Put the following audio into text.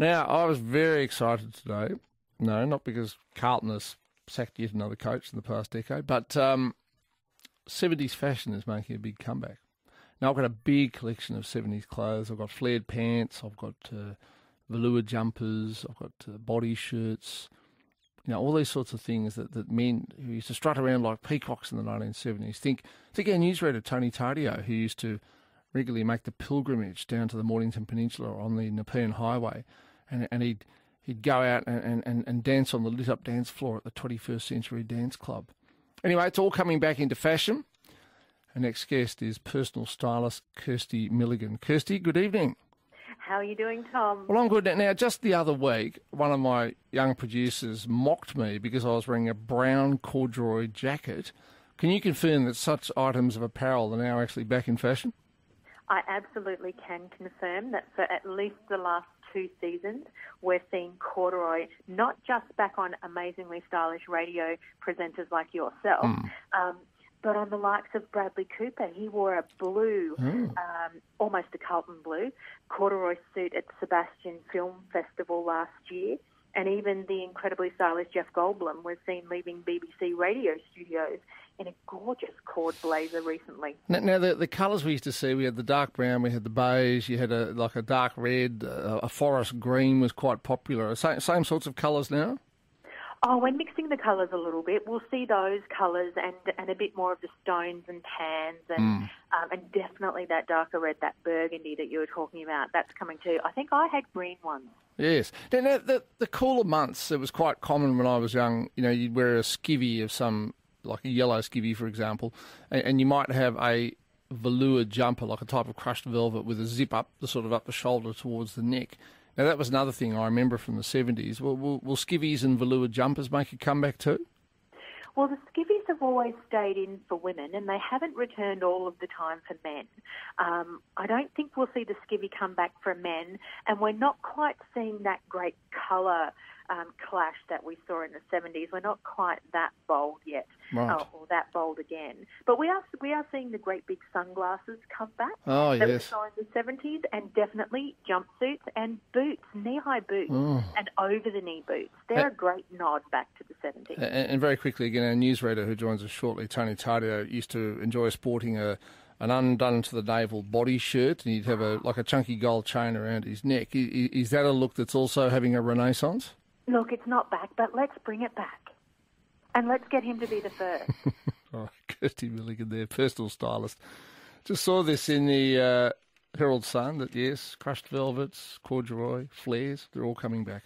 Now, I was very excited today. No, not because Carlton has sacked yet another coach in the past decade, but 70s fashion is making a big comeback. Now, I've got a big collection of 70s clothes. I've got flared pants, I've got velour jumpers, I've got body shirts, all these sorts of things that men who used to strut around like peacocks in the 1970s. Think our newsreader, Tony Tardio, who used to regularly make the pilgrimage down to the Mornington Peninsula on the Nepean Highway, and he'd go out and dance on the lit-up dance floor at the 21st Century Dance Club. Anyway, it's all coming back into fashion. Our next guest is personal stylist Kirsty Milligan. Kirsty, good evening. How are you doing, Tom? Well, I'm good. Now, just the other week, one of my young producers mocked me because I was wearing a brown corduroy jacket. Can you confirm that such items of apparel are now actually back in fashion? I absolutely can confirm that for at least the last 2 seasons, we're seeing corduroy not just back on amazingly stylish radio presenters like yourself, but on the likes of Bradley Cooper. He wore a blue, almost a Carlton blue, corduroy suit at Sebastian Film Festival last year. And even the incredibly stylish Jeff Goldblum was seen leaving BBC radio studios in a gorgeous cord blazer recently. Now the colours we used to see, we had the dark brown, we had the beige, you had a dark red, a forest green was quite popular. Same sorts of colours now? Oh, we're mixing the colours a little bit. We'll see those colours and a bit more of the stones and tans and definitely that darker red, that burgundy that you were talking about. That's coming too. I think I had green ones. Yes. Now, the cooler months, it was quite common when I was young, you'd wear a skivvy of some, like a yellow skivvy, for example, and you might have a velour jumper, like a type of crushed velvet with a zip up the shoulder towards the neck. Now, that was another thing I remember from the 70s. Will skivvies and velour jumpers make a comeback too? Well, the skivvies have always stayed in for women, and they haven't returned all of the time for men. I don't think we'll see the skivvy come back for men, and we're not quite seeing that great colour clash that we saw in the 70s. We're not quite that bold yet, right. Or that bold again. But we are seeing the great big sunglasses come back that we saw in the 70s, and definitely jumpsuits and boots, knee-high boots and over-the-knee boots. They're a great nod back to the 70s. And very quickly, again, our newsreader who joins us shortly, Tony Tardio, used to enjoy sporting an undone to the navel body shirt, and he'd have a chunky gold chain around his neck. Is that a look that's also having a renaissance? Look, it's not back, but let's bring it back. And let's get him to be the first. All right, Kirsty Milligan there, personal stylist. Just saw this in the Herald Sun that, yes, crushed velvets, corduroy, flares, they're all coming back.